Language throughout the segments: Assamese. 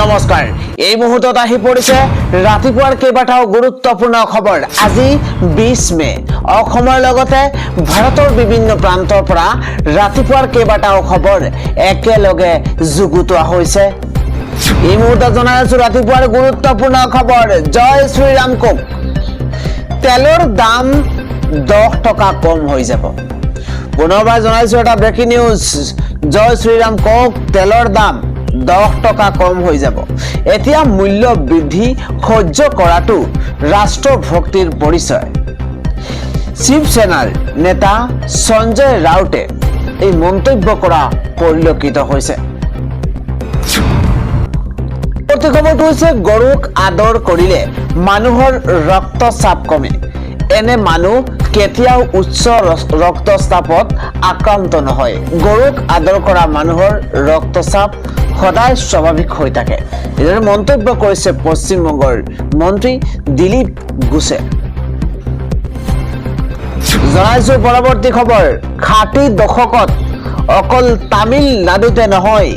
নমস্কাৰ এই মুহূৰ্তত আহি পৰিছে ৰাতিপুৱাৰ কেইবাটাও গুৰুত্বপূৰ্ণ খবৰ আজি 20 মে অসমৰ লগতে ভাৰতৰ বিভিন্ন প্ৰান্তৰ পৰা ৰাতিপুৱাৰ কেইবাটাও খবৰ একেলগে যুগুতোৱা হৈছে এই মুহূৰ্তত জনাই আছো ৰাতিপুৱাৰ গুৰুত্বপূৰ্ণ খবৰ জয় শ্ৰীৰাম কোক তেলৰ দাম 10 টকা কম হৈ যাব পুনৰবাৰ জনাইছো এটা ব্ৰেকিং নিউজ জয় শ্ৰীৰাম কোক তেলৰ দাম 10 টকা কম হৈ যাব এতিয়া মূল্য বৃদ্ধি সহ্য কৰাটো ৰাষ্ট্ৰভক্তিৰ পৰিচয় শিৱসেনাৰ নেতা সঞ্জয় ৰাউতে এই মন্তব্য কৰা পৰিলক্ষিত হৈছে প্ৰতিখবৰটো হৈছে গৰুক আদৰ কৰিলে মানুহৰ ৰক্তচাপ কমে এনে মানুহ কেতিয়াও উচ্চ ৰক্তচাপত আক্ৰান্ত নহয় গৰুক আদৰ কৰা মানুহৰ ৰক্তচাপ সদায় স্বাভাৱিক হৈ থাকে এনে মন্তব্য কৰিছে পশ্চিম বংগৰ মন্ত্ৰী দিলীপ ঘোষে জনাইছো পৰৱৰ্তী খবৰ 60 দশকত অকল তামিলনাডুতে নহয়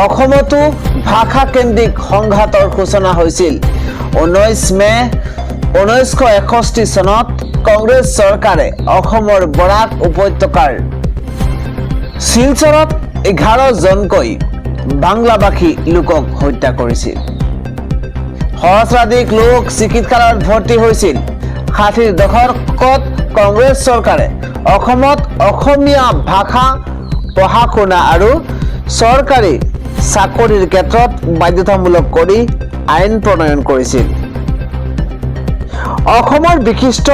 অসমতো ভাষা কেন্দ্ৰিক সংঘাতৰ সূচনা হৈছিল 19 মে 1961 চনত কংগ্ৰেছ চৰকাৰে অসমৰ বৰাক উপত্যকাৰ শিলচৰত 11 জনকৈ বাংলাভাষী লোকক হত্যা কৰিছিল সহস্ৰাধিক লোক চিকিৎসালয়ত ভৰ্তি হৈছিল 60 দশকত কংগ্ৰেছ চৰকাৰে অসমত অসমীয়া ভাষা পঢ়া শুনা আৰু চৰকাৰী চাকৰিৰ ক্ষেত্ৰত বাধ্যতামূলক কৰি আইন প্ৰণয়ন কৰিছিল অসমৰ বিশিষ্ট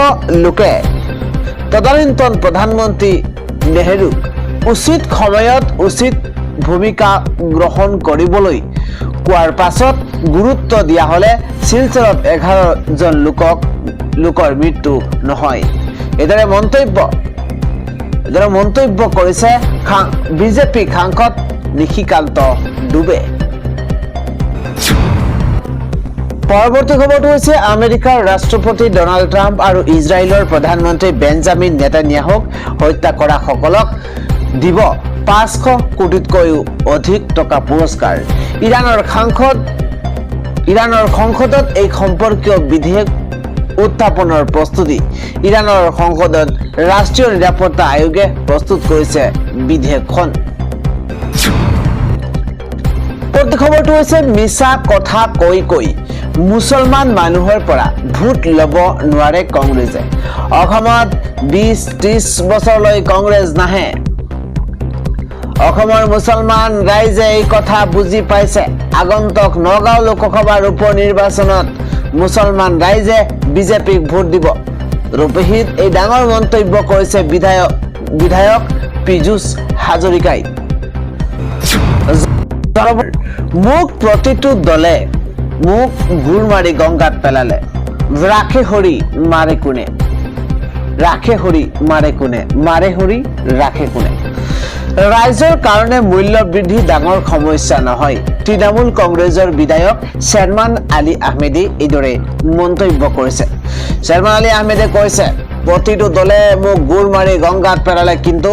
লোকে তদানীন্তন প্ৰধানমন্ত্ৰী নেহেৰুক উচিত সময়ত উচিত ভূমিকা গ্ৰহণ কৰিবলৈ কোৱাৰ পাছত গুৰুত্ব দিয়া হলে শিলচৰত 11 জন লোকৰ মৃত্যু নহয় এদৰে মন্তব্য কৰিছে বিজেপি সাংসদ নিশিকান্ত দুবে পৰৱৰ্তী খবৰটো হৈছে আমেৰিকাৰ ৰাষ্ট্ৰপতি ডনাল্ড ট্ৰাম্প আৰু ইজৰাইলৰ প্ৰধানমন্ত্ৰী বেঞ্জামিন নেতানিয়াহুক হত্যা কৰা সকলক দিব 500 কোটিতকৈও অধিক টকা পুৰস্কাৰ ইৰানৰ সংসদত এই সম্পৰ্কীয় বিধেয়ক উত্থাপনৰ প্ৰস্তুতি ইৰানৰ সংসদত ৰাষ্ট্ৰীয় নিৰাপত্তা আয়োগে প্ৰস্তুত কৰিছে বিধেয়কখন প্ৰতি খবৰটো হৈছে মিছা কথা কৈ মুছলমান মানুহৰ পৰা ভোট লব নোৱাৰে কংগ্ৰেছে অসমত 20-30 বছৰলৈ কংগ্ৰেছ নাহে অসমৰ মুছলমান ৰাইজে এই কথা বুজি পাইছে আগন্তুক নগাঁও লোকসভাৰ উপনিৰ্বাচনত মুছলমান ৰাইজে বিজেপিক ভোট দিব ৰূপহীত এই ডাঙৰ মন্তব্য কৰিছে বিধায়ক পীযুষ হাজৰিকাই মোক প্ৰতিটো দলে মোক গুৰ মাৰি গংগাত পেলালে ৰাখে হৰি মাৰে কোনে মাৰে হৰি ৰাখে কোনে ৰাইজৰ কাৰণে মূল্য বৃদ্ধি ডাঙৰ সমস্যা নহয় তৃণমূল কংগ্ৰেছৰ বিধায়ক শ্বেৰমান আলী আহমেদে এইদৰে মন্তব্য কৰিছে শ্বেৰমান আলী আহমেদে কৈছে প্ৰতিটো দলে মোক গুৰ মাৰি গংগাত পেলালে কিন্তু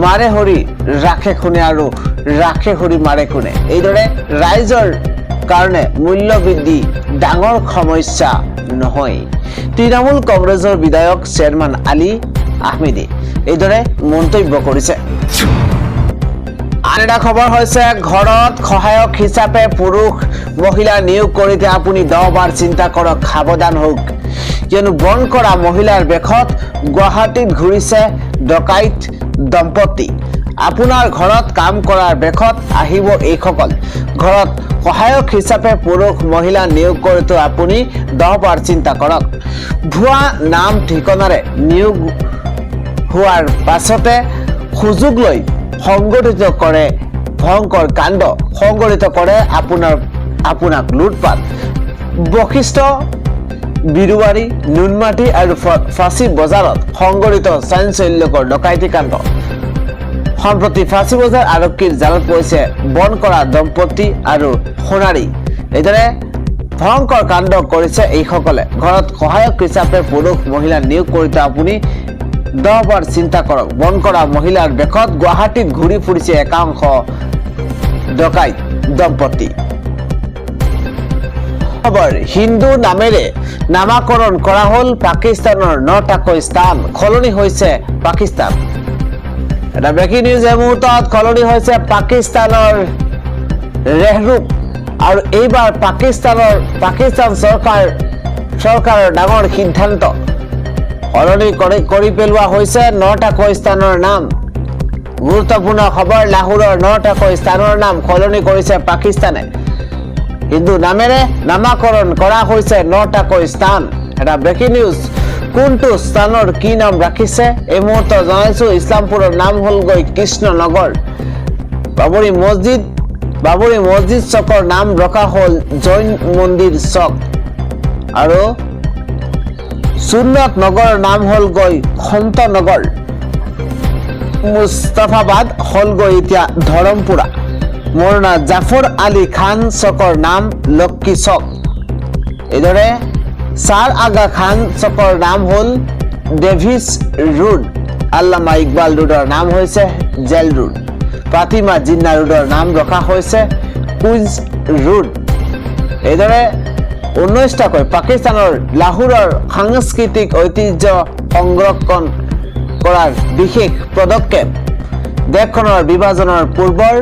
মাৰে হৰি ৰাখে কোনে আৰু ৰাখে হৰি মাৰে কোনে এইদৰে ৰাইজৰ কাৰণে মূল্য বৃদ্ধি ডাঙৰ সমস্যা নহয় তৃণমূল কংগ্ৰেছৰ বিধায়ক শ্বেৰমান আলী আহমেদে এইদৰে মন্তব্য কৰিছে আন এটা খবৰ হৈছে ঘৰত সহায়ক হিচাপে পুৰুষ মহিলা নিয়োগ কৰিতে আপুনি 10 বাৰ চিন্তা কৰক সাৱধান হওক কিয়নো বন কৰা মহিলাৰ বেশত গুৱাহাটীত ঘূৰিছে ডকাইত দম্পতি আপোনাৰ ঘৰত কাম কৰাৰ বেশত আহিব এইসকল ঘৰত সহায়ক হিচাপে পুৰুষ মহিলা নিয়োগ কৰোঁতে আপুনি 10 বাৰ চিন্তা কৰক ভুৱা নাম ঠিকনাৰে নিয়োগ হোৱাৰ পাছতে সুযোগ লৈ সংগঠিত কৰে ভয়ংকৰ কাণ্ড সংগঠিত কৰে আপোনাক লুটপাট বশিষ্ঠ বিৰুৱাৰী নুনমাটি আৰু ফাঁচী বজাৰত সংগঠিত চাঞ্চল্যকৰ ডকাইতি কাণ্ড সম্প্ৰতি ফাঁচী বজাৰ আৰক্ষীৰ জালত পৰিছে বন কৰা দম্পতি আৰু সোণাৰী এইদৰে ভয়ংকৰ কাণ্ড কৰিছে এইসকলে ঘৰত সহায়ক হিচাপে পুৰুষ মহিলা নিয়োগ কৰোঁতে আপুনি 10 বাৰ চিন্তা কৰক বন কৰা মহিলাৰ বেশত গুৱাহাটীত ঘূৰি ফুৰিছে একাংশ ডকাইত দম্পতি খবৰ হিন্দু নামেৰে নামাকৰণ কৰা হ'ল পাকিস্তানৰ 9টাকৈ স্থান সলনি হৈছে পাকিস্তান এটা ব্ৰেকিং নিউজ এই মুহূৰ্তত সলনি হৈছে পাকিস্তানৰ ৰেহৰূপ আৰু এইবাৰ পাকিস্তান চৰকাৰৰ ডাঙৰ সিদ্ধান্ত সলনি কৰি পেলোৱা হৈছে 9টাকৈ স্থানৰ নাম গুৰুত্বপূৰ্ণ খবৰ লাহোৰৰ 9টাকৈ স্থানৰ নাম সলনি কৰিছে পাকিস্তানে হিন্দু নামেৰে নামাকৰণ কৰা হৈছে 9টাকৈ স্থান এটা ব্ৰেকিং নিউজ কোনটো স্থানৰ কি নাম ৰাখিছে এই মুহূৰ্তত জনাইছো ইছলামপুৰৰ নাম হ'লগৈ কৃষ্ণনগৰ বাবৰি মছজিদ চকৰ নাম ৰখা হ'ল জৈন মন্দিৰ চক আৰু সুন্নত নগৰ নাম হ'লগৈ সন্তনগৰ মুস্তাফাবাদ হ'লগৈ এতিয়া ধৰমপুৰা মৌলানা জাফৰ আলী খান চকৰ নাম লক্ষ্মী চক এইদৰে ছাৰ আগা খান চকৰ নাম হ'ল ডেভিছ ৰোড আল্লামা ইকবাল ৰোডৰ নাম হৈছে জেল ৰোড ফাতিমা জিন্না ৰোডৰ নাম ৰখা হৈছে কুইন্স ৰোড এইদৰে 19টাকৈ পাকিস্তানৰ লাহোৰৰ সাংস্কৃতিক ঐতিহ্য সংৰক্ষণ কৰাৰ বিশেষ পদক্ষেপ দেশখনৰ বিভাজনৰ পূৰ্বৰ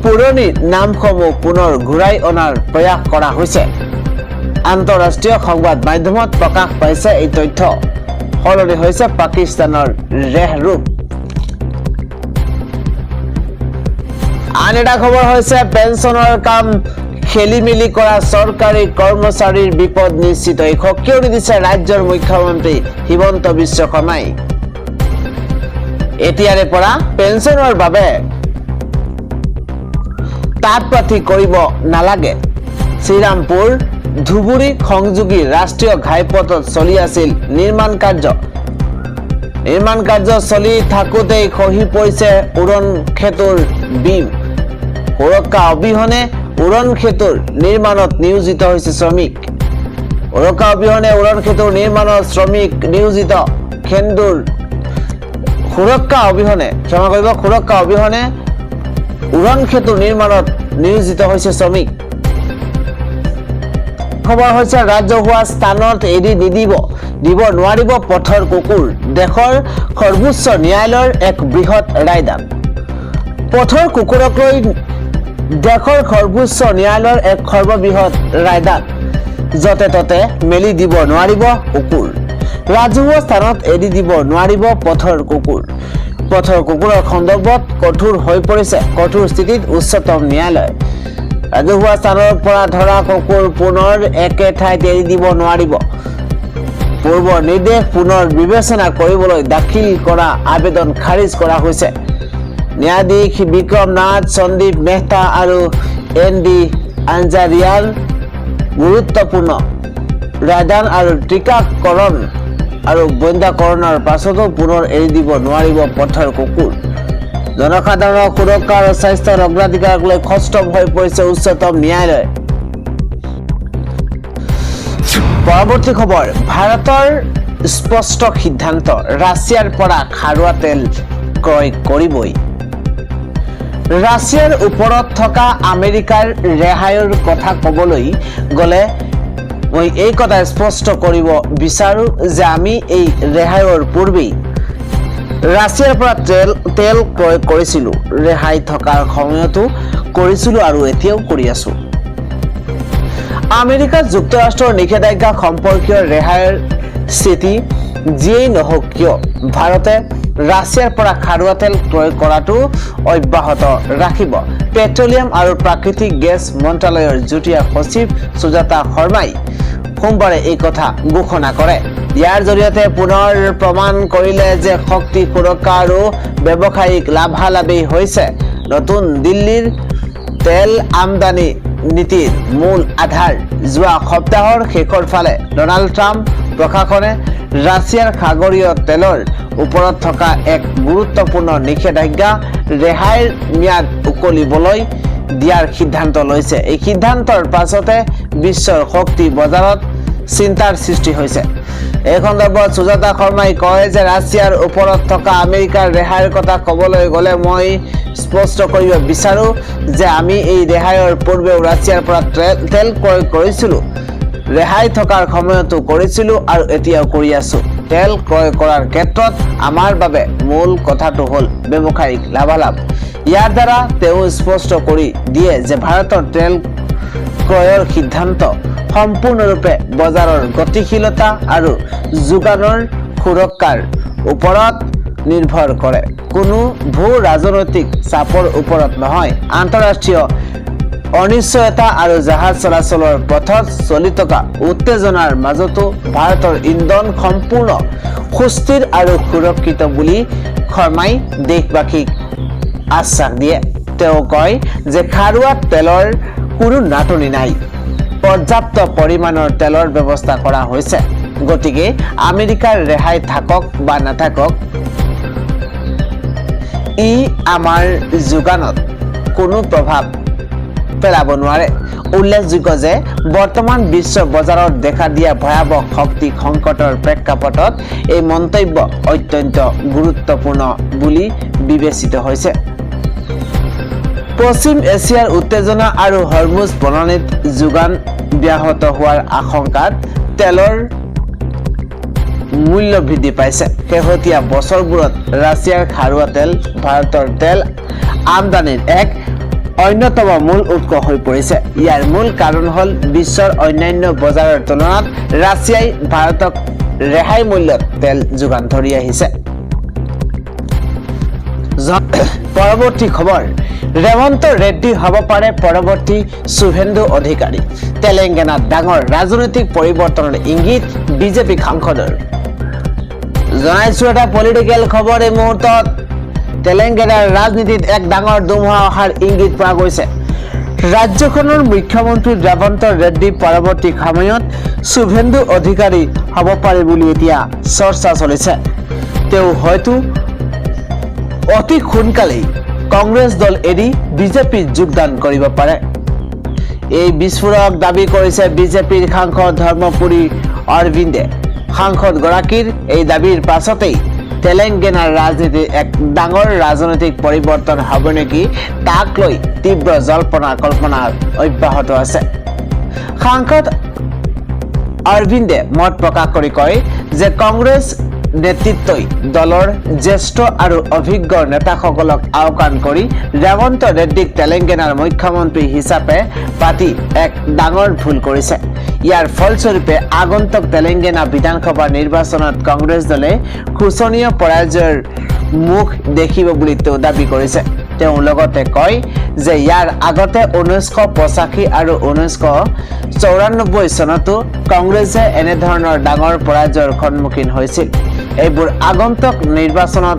পুৰণি নামসমূহ পুনৰ ঘূৰাই অনাৰ প্ৰয়াস কৰা হৈছে আন্তঃৰাষ্ট্ৰীয় সংবাদ মাধ্যমত প্ৰকাশ পাইছে এই তথ্য সলনি হৈছে পাকিস্তানৰ ৰেহৰূপ আন এটা খবৰ হৈছে পেঞ্চনৰ কাম খেলিমেলি কৰা চৰকাৰী কৰ্মচাৰীৰ বিপদ নিশ্চিত এই সকিয়নি দিছে ৰাজ্যৰ মুখ্যমন্ত্ৰী হিমন্ত বিশ্ব শৰ্মাই এতিয়াৰে পৰা পেঞ্চনৰ বাবে তাঁতপাতি কৰিব নালাগে শ্ৰীৰামপুৰ ধুবুৰী সংযোগী ৰাষ্ট্ৰীয় ঘাইপথত চলি আছিল নিৰ্মাণ কাৰ্য চলি থাকোঁতেই খহি পৰিছে উৰণ সেতুৰ বিম সুৰক্ষা অবিহনে উৰণ সেতুৰ নিৰ্মাণত নিয়োজিত হৈছে শ্ৰমিক সুৰক্ষা অবিহনে উৰণ সেতুৰ নিৰ্মাণত শ্ৰমিক নিয়োজিত সুৰক্ষা অবিহনে উৰণ সেতু নিৰ্মাণত নিয়োজিত হৈছে শ্ৰমিক খবৰ হৈছে ৰাজহুৱা স্থানত এৰি দিব নোৱাৰিব পথৰ কুকুৰ দেশৰ সৰ্বোচ্চ ন্যায়ালয়ৰ এক বৃহৎ ৰায়দান পথৰ কুকুৰক লৈ দেশৰ সৰ্বোচ্চ ন্যায়ালয়ৰ এক সৰ্ববৃহৎ ৰায়দান যতে ততে মেলি দিব নোৱাৰিব কুকুৰ ৰাজহুৱা স্থানত এৰি দিব নোৱাৰিব পথৰ কুকুৰৰ সন্দৰ্ভত কঠোৰ স্থিতিত উচ্চতম ন্যায়ালয় ৰাজহুৱা স্থানৰ পৰা ধৰা কুকুৰ পুনৰ একে ঠাইত এৰি দিব নোৱাৰিব পূৰ্বৰ নিৰ্দেশ পুনৰ বিবেচনা কৰিবলৈ দাখিল কৰা আবেদন খাৰিজ কৰা হৈছে ন্যায়াধীশ বিক্ৰম নাথ সন্দীপ মেহতা আৰু ND আঞ্জাৰিয়াৰ গুৰুত্বপূৰ্ণ ৰায়দান আৰু টীকাকৰণ আৰু বন্ধাকৰণৰ পাছতো পুনৰ এৰি দিব নোৱাৰিব পথৰ কুকুৰ জনসাধাৰণৰ সুৰক্ষা আৰু স্বাস্থ্যৰ অগ্ৰাধিকাৰক লৈ খস্তম হৈ পৰিছে উচ্চতম ন্যায়ালয় পৰৱৰ্তী খবৰ ভাৰতৰ স্পষ্ট সিদ্ধান্ত ৰাছিয়াৰ পৰা খাৰুৱা তেল ক্ৰয় কৰিবই ৰাছিয়াৰ ওপৰত থকা আমেৰিকাৰ ৰেহাইৰ কথা ক'বলৈ গ'লে মই এই কথা স্পষ্ট কৰিব বিচাৰো যে আমি এই ৰেহাইৰ পূৰ্বেই ৰাছিয়াৰ পৰা তেল ক্ৰয় কৰিছিলো ৰেহাই থকাৰ সময়তো কৰিছিলো আৰু এতিয়াও কৰি আছো আমেৰিকা যুক্তৰাষ্ট্ৰৰ নিষেধাজ্ঞা সম্পৰ্কীয় ৰেহাইৰ স্থিতি যিয়েই নহওক কিয় ভাৰতে ৰাছিয়াৰ পৰা খাৰুৱা তেল ক্ৰয় কৰাটো অব্যাহত ৰাখিব পেট্ৰলিয়াম আৰু প্ৰাকৃতিক গেছ মন্ত্ৰালয়ৰ যুটীয়া সচিব সুজাতা শৰ্মাই সোমবাৰে এই কথা ঘোষণা কৰে ইয়াৰ জৰিয়তে পুনৰ প্ৰমাণ কৰিলে যে শক্তি সুৰক্ষা আৰু ব্যৱসায়িক লাভালাভেই হৈছে নতুন দিল্লীৰ তেল আমদানি নীতিৰ মূল আধাৰ যোৱা সপ্তাহৰ শেষৰ ফালে ডোনাল্ড ট্ৰাম্প প্ৰশাসনে ৰাছিয়াৰ সাগৰীয় তেলৰ ওপৰত থকা এক গুৰুত্বপূৰ্ণ নিষেধাজ্ঞা ৰেহাইৰ ম্যাদ উকলিবলৈ দিয়াৰ সিদ্ধান্ত লৈছে এই সিদ্ধান্তৰ পাছতে বিশ্বৰ শক্তি বজাৰত চিন্তাৰ সৃষ্টি হৈছে এই সন্দৰ্ভত সুজাতা শৰ্মাই কয় যে ৰাছিয়াৰ ওপৰত থকা আমেৰিকাৰ ৰেহাইৰ কথা ক'বলৈ গ'লে মই স্পষ্ট কৰিব বিচাৰো যে আমি এই ৰেহাইৰ পূৰ্বেও ৰাছিয়াৰ পৰা তেল ক্ৰয় কৰিছিলো ৰেহাই থকাৰ সময়তো কৰিছিলো আৰু এতিয়াও কৰি আছো। তেল ক্ৰয় কৰাৰ ক্ষেত্ৰত আমাৰ বাবে মূল কথাটো হ'ল ব্যৱসায়িক লাভালাভ। ইয়াৰ দ্বাৰা তেওঁ স্পষ্ট কৰি দিয়ে যে ভাৰতৰ তেল ক্ৰয়ৰ সিদ্ধান্ত সম্পূৰ্ণৰূপে বজাৰৰ গতিশীলতা আৰু যোগানৰ সুৰক্ষাৰ ওপৰত নিৰ্ভৰ কৰে, কোনো ভূ ৰাজনৈতিক চাপৰ ওপৰত নহয়। আন্তঃৰাষ্ট্ৰীয় অনিশ্চয়তা আৰু জাহাজ চলাচলৰ পথত চলি থকা উত্তেজনাৰ মাজতো ভাৰতৰ ইন্ধন সম্পূৰ্ণ সুস্থিৰ আৰু সুৰক্ষিত বুলি শৰ্মাই দেশবাসীক আশ্বাস দিয়ে। তেওঁ কয় যে খাৰুৱাত তেলৰ কোনো নাটনি নাই, পৰ্যাপ্ত পৰিমাণৰ তেলৰ ব্যৱস্থা কৰা হৈছে। গতিকে আমেৰিকাৰ ৰেহাই থাকক বা নাথাকক, ই আমাৰ যোগানত কোনো প্ৰভাৱ পেলাব নোৱাৰে। উল্লেখযোগ্য যে বৰ্তমান বিশ্ব বজাৰত দেখা দিয়া ভয়াৱহ শক্তি সংকটৰ প্ৰেক্ষাপটত এই মন্তব্য অত্যন্ত গুৰুত্বপূৰ্ণ বুলি বিবেচিত হৈছে। পশ্চিম এছিয়াৰ উত্তেজনা আৰু হৰমুজ বনানীত যোগান ব্যাহত হোৱাৰ আশংকাত তেলৰ মূল্য বৃদ্ধি পাইছে। শেহতীয়া বছৰবোৰত ৰাছিয়াৰ খাৰুৱা তেল ভাৰতৰ তেল আমদানিৰ এক অন্যতম মূল উৎস হৈ পৰিছে। ইয়াৰ মূল কাৰণ হ'ল বিশ্বৰ অন্যান্য বজাৰৰ তুলনাত ৰাছিয়াই ভাৰতক ৰেহাই মূল্যত তেল যোগান ধৰি আহিছে। পৰৱৰ্তী খবৰ, ৰেৱন্ত ৰেড্ডী হ'ব পাৰে পৰৱৰ্তী শুভেন্দু অধিকাৰী। তেলেংগানাত ডাঙৰ ৰাজনৈতিক পৰিৱৰ্তনৰ ইংগিত বিজেপি সাংসদৰ। জনাইছো এটা পলিটিকেল খবৰ। এই মুহূৰ্তত তেলেংগানাৰ ৰাজনীতিত এক ডাঙৰ ধুমুহা অহাৰ ইংগিত পোৱা গৈছে। ৰাজ্যখনৰ মুখ্যমন্ত্ৰী ৰেৱন্ত ৰেড্ডী পৰৱৰ্তী সময়ত শুভেন্দু অধিকাৰী হ'ব পাৰে বুলি এতিয়া চৰ্চা চলিছে। তেওঁ হয়তো অতি সোনকালেই কংগ্ৰেছ দল এৰি বিজেপিত যোগদান কৰিব পাৰে। এই বিস্ফোৰক দাবী কৰিছে বিজেপিৰ সাংসদ ধৰ্মপুৰী অৰবিন্দে। সাংসদগৰাকীৰ এই দাবীৰ পাছতেই তেলেংগানাৰ ৰাজনীতিত এক ডাঙৰ ৰাজনৈতিক পৰিৱৰ্তন হ'ব নেকি তাক লৈ তীব্ৰ জল্পনা কল্পনা অব্যাহত আছে। সাংসদ অৰবিন্দে মত প্ৰকাশ কৰি কয় যে কংগ্ৰেছ নেতৃত্বই দলৰ জ্যেষ্ঠ আৰু অভিজ্ঞ নেতাসকলক আওকাণ কৰি ৰেৱন্ত ৰেড্ডীক তেলেংগানাৰ মুখ্যমন্ত্ৰী হিচাপে পাতি এক ডাঙৰ ভুল কৰিছে। ইয়াৰ ফলস্বৰূপে আগন্তুক তেলেংগানা বিধানসভা নিৰ্বাচনত কংগ্ৰেছ দলে শোচনীয় পৰাজয়ৰ মুখ দেখিব বুলি তেওঁ দাবী কৰিছে। তেওঁ লগতে কয় যে ইয়াৰ আগতে 1985 আৰু 1994 চনতো কংগ্ৰেছে এনেধৰণৰ ডাঙৰ পৰাজয়ৰ সন্মুখীন হৈছিল। এইবোৰ আগন্তুক নিৰ্বাচনত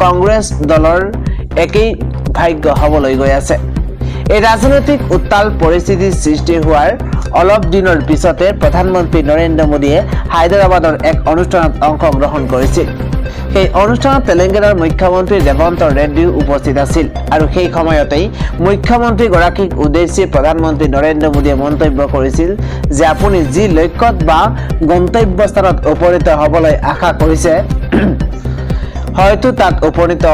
কংগ্ৰেছ দলৰ একেই ভাগ্য হ'বলৈ গৈ আছে। এই ৰাজনৈতিক উত্তাল পৰিস্থিতিৰ সৃষ্টি হোৱাৰ অলপ দিনৰ পিছতে প্ৰধানমন্ত্ৰী নৰেন্দ্ৰ মোদীয়ে হায়দৰাবাদৰ এক অনুষ্ঠানত অংশগ্ৰহণ কৰিছিল। সেই অনুষ্ঠানত তেলেংগানাৰ মুখ্যমন্ত্ৰী ৰেৱন্ত ৰেড্ডীও উপস্থিত আছিল আৰু সেই সময়তেই মুখ্যমন্ত্ৰীগৰাকীক উদ্দেশ্যি প্ৰধানমন্ত্ৰী নৰেন্দ্ৰ মোদীয়ে মন্তব্য কৰিছিল যে আপুনি যি লক্ষ্যত বা গন্তব্যস্থানত উপনীত হ'বলৈ আশা কৰিছে হয়তো তাত উপনীত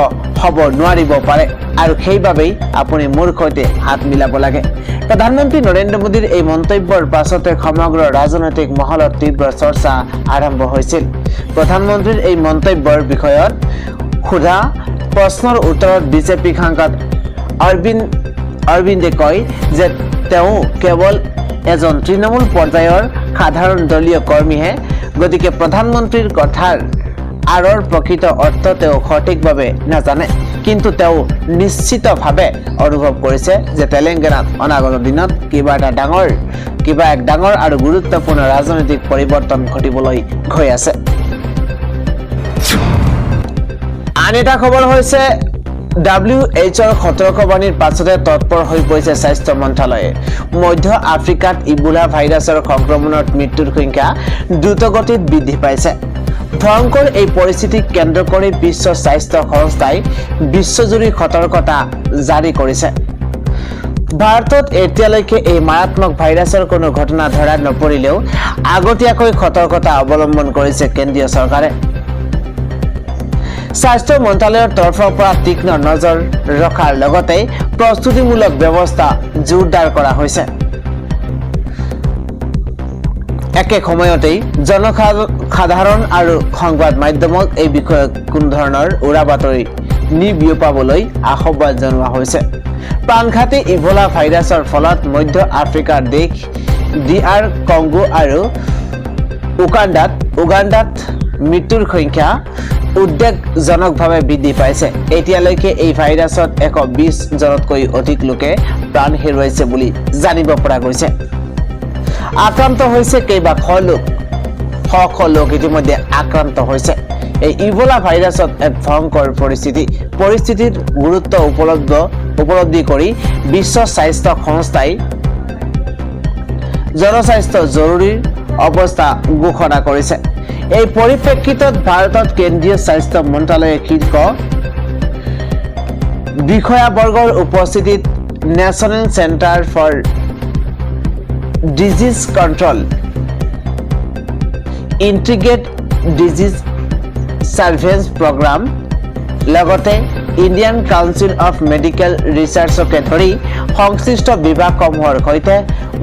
হ'ব নোৱাৰিব পাৰে আৰু সেইবাবেই আপুনি মোৰ সৈতে হাত মিলাব লাগে। প্ৰধানমন্ত্ৰী নৰেন্দ্ৰ মোদীৰ এই মন্তব্যৰ পাছতে সমগ্ৰ ৰাজনৈতিক মহলত তীব্ৰ চৰ্চা আৰম্ভ হৈছিল। প্ৰধানমন্ত্ৰীৰ এই মন্তব্যৰ বিষয়ত সোধা প্ৰশ্নৰ উত্তৰত বিজেপি সাংসদ অৰবিন্দে কয় যে তেওঁ কেৱল এজন তৃণমূল পৰ্যায়ৰ সাধাৰণ দলীয় কৰ্মীহে, গতিকে প্ৰধানমন্ত্ৰীৰ কথাৰ আঁৰৰ প্ৰকৃত অৰ্থ তেওঁ সঠিকভাৱে নাজানে। কিন্তু তেওঁ নিশ্চিতভাৱে অনুভৱ কৰিছে যে তেলেংগানাত অনাগত দিনত কিবা এক ডাঙৰ আৰু গুৰুত্বপূৰ্ণ ৰাজনৈতিক পৰিৱৰ্তন ঘটিবলৈ গৈ আছে। আন এটা খবৰ হৈছে WHOৰ সতৰ্কবাণীৰ পাছতে তৎপৰ হৈ পৰিছে স্বাস্থ্য মন্ত্ৰালয়ে। মধ্য আফ্ৰিকাত ইবোলা ভাইৰাছৰ সংক্ৰমণত মৃত্যুৰ সংখ্যা দ্ৰুতগতিত বৃদ্ধি পাইছে। ভয়ংকৰ এই পৰিস্থিতিক কেন্দ্ৰ কৰি বিশ্ব স্বাস্থ্য সংস্থাই বিশ্বজুৰি সতৰ্কতা জাৰি কৰিছে। ভাৰতত এতিয়ালৈকে এই মাৰাত্মক ভাইৰাছৰ কোনো ঘটনা ধৰা নপৰিলেও আগতীয়াকৈ সতৰ্কতা অৱলম্বন কৰিছে কেন্দ্ৰীয় চৰকাৰে। স্বাস্থ্য মন্ত্ৰালয়ৰ তৰফৰ পৰা তীক্ষ্ণ নজৰ ৰখাৰ লগতে প্ৰস্তুতিমূলক ব্যৱস্থা জোৰদাৰ কৰা হৈছে। একে সময়তেই জনসাধাৰণ আৰু সংবাদ মাধ্যমক এই বিষয়ে কোনো ধৰণৰ উৰা বাতৰি নিবিয়পাবলৈ আহ্বান জনোৱা হৈছে। প্ৰাণঘাতী ইবোলা ভাইৰাছৰ ফলত মধ্য আফ্ৰিকাৰ দেশ DR কংগো আৰু উগাণ্ডাত মৃত্যুৰ সংখ্যা উদ্বেগজনকভাৱে বৃদ্ধি পাইছে। এতিয়ালৈকে এই ভাইৰাছত 120 জনতকৈ অধিক লোকে প্ৰাণ হেৰুৱাইছে বুলি জানিব পৰা গৈছে। আক্ৰান্ত হৈছে কেইবাশ লোক ইতিমধ্যে আক্ৰান্ত হৈছে। এই ইবোলা ভাইৰাছত এক ভয়ংকৰ পৰিস্থিতিৰ গুৰুত্ব উপলব্ধি কৰি বিশ্ব স্বাস্থ্য সংস্থাই জনস্বাস্থ্য জৰুৰী অৱস্থা ঘোষণা কৰিছে। এই পৰিপ্ৰেক্ষিতত ভাৰতত কেন্দ্ৰীয় স্বাস্থ্য মন্ত্ৰালয়ে শীৰ্ষ বিষয়াবৰ্গৰ উপস্থিতিত national centre for disease control integrated disease surveillance programme লগতে ইণ্ডিয়ান কাউন্সিল অফ মেডিকেল ৰিচাৰ্চকে ধৰি সংশ্লিষ্ট বিভাগসমূহৰ সৈতে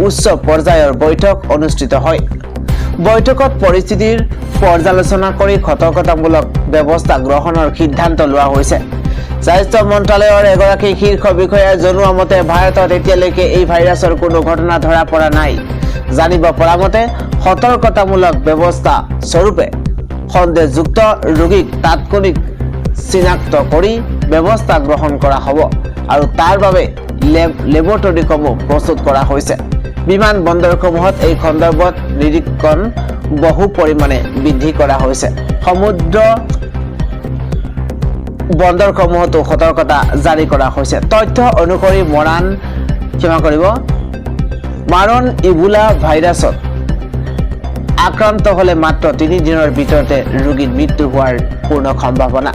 উচ্চ পৰ্যায়ৰ বৈঠক অনুষ্ঠিত হয়। বৈঠকত পৰিস্থিতিৰ পৰ্যালোচনা কৰি সতৰ্কতামূলক ব্যৱস্থা গ্ৰহণৰ সিদ্ধান্ত লোৱা হৈছে। স্বাস্থ্য মন্ত্ৰালয়ৰ এগৰাকী শীৰ্ষ বিষয়াই জনোৱা মতে ভাৰতত এতিয়ালৈকে এই ভাইৰাছৰ কোনো ঘটনা ধৰা পৰা নাই। জানিব পৰা মতে সতৰ্কতামূলক ব্যৱস্থা স্বৰূপে সন্দেহযুক্ত ৰোগীক তাৎক্ষণিক চিনাক্ত কৰি ব্যৱস্থা গ্ৰহণ কৰা হ'ব আৰু তাৰ বাবে লেবৰেটৰীসমূহ প্ৰস্তুত কৰা হৈছে। বিমান বন্দৰসমূহত এই সন্দৰ্ভত নিৰীক্ষণ বহু পৰিমাণে বৃদ্ধি কৰা হৈছে। সমুদ্ৰ বন্দৰসমূহতো সতৰ্কতা জাৰি কৰা হৈছে। তথ্য অনুসৰি মাৰণ ইবোলা ভাইৰাছত আক্ৰান্ত হলে মাত্ৰ 3 দিনৰ ভিতৰতে ৰোগীৰ মৃত্যু হোৱাৰ পূৰ্ণ সম্ভাৱনা।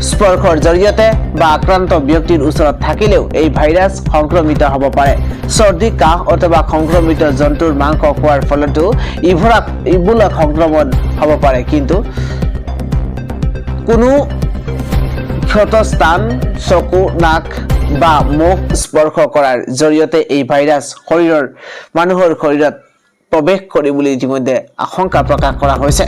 স্পৰ্শৰ জৰিয়তে বা আক্ৰান্ত ব্যক্তিৰ ওচৰত থাকিলেও এই ভাইৰাছ সংক্ৰমিত হ'ব পাৰে। চৰ্দি কাহ অথবা সংক্ৰমিত জন্তুৰ মাংস খোৱাৰ ফলতো ইবোলা সংক্ৰমণ হ'ব পাৰে, কিন্তু কোনো ক্ষত স্থান, চকু, নাক বা মুখ স্পৰ্শ কৰাৰ জৰিয়তে এই ভাইৰাছ মানুহৰ শৰীৰত প্ৰৱেশ কৰে বুলি ইতিমধ্যে আশংকা প্ৰকাশ কৰা হৈছে।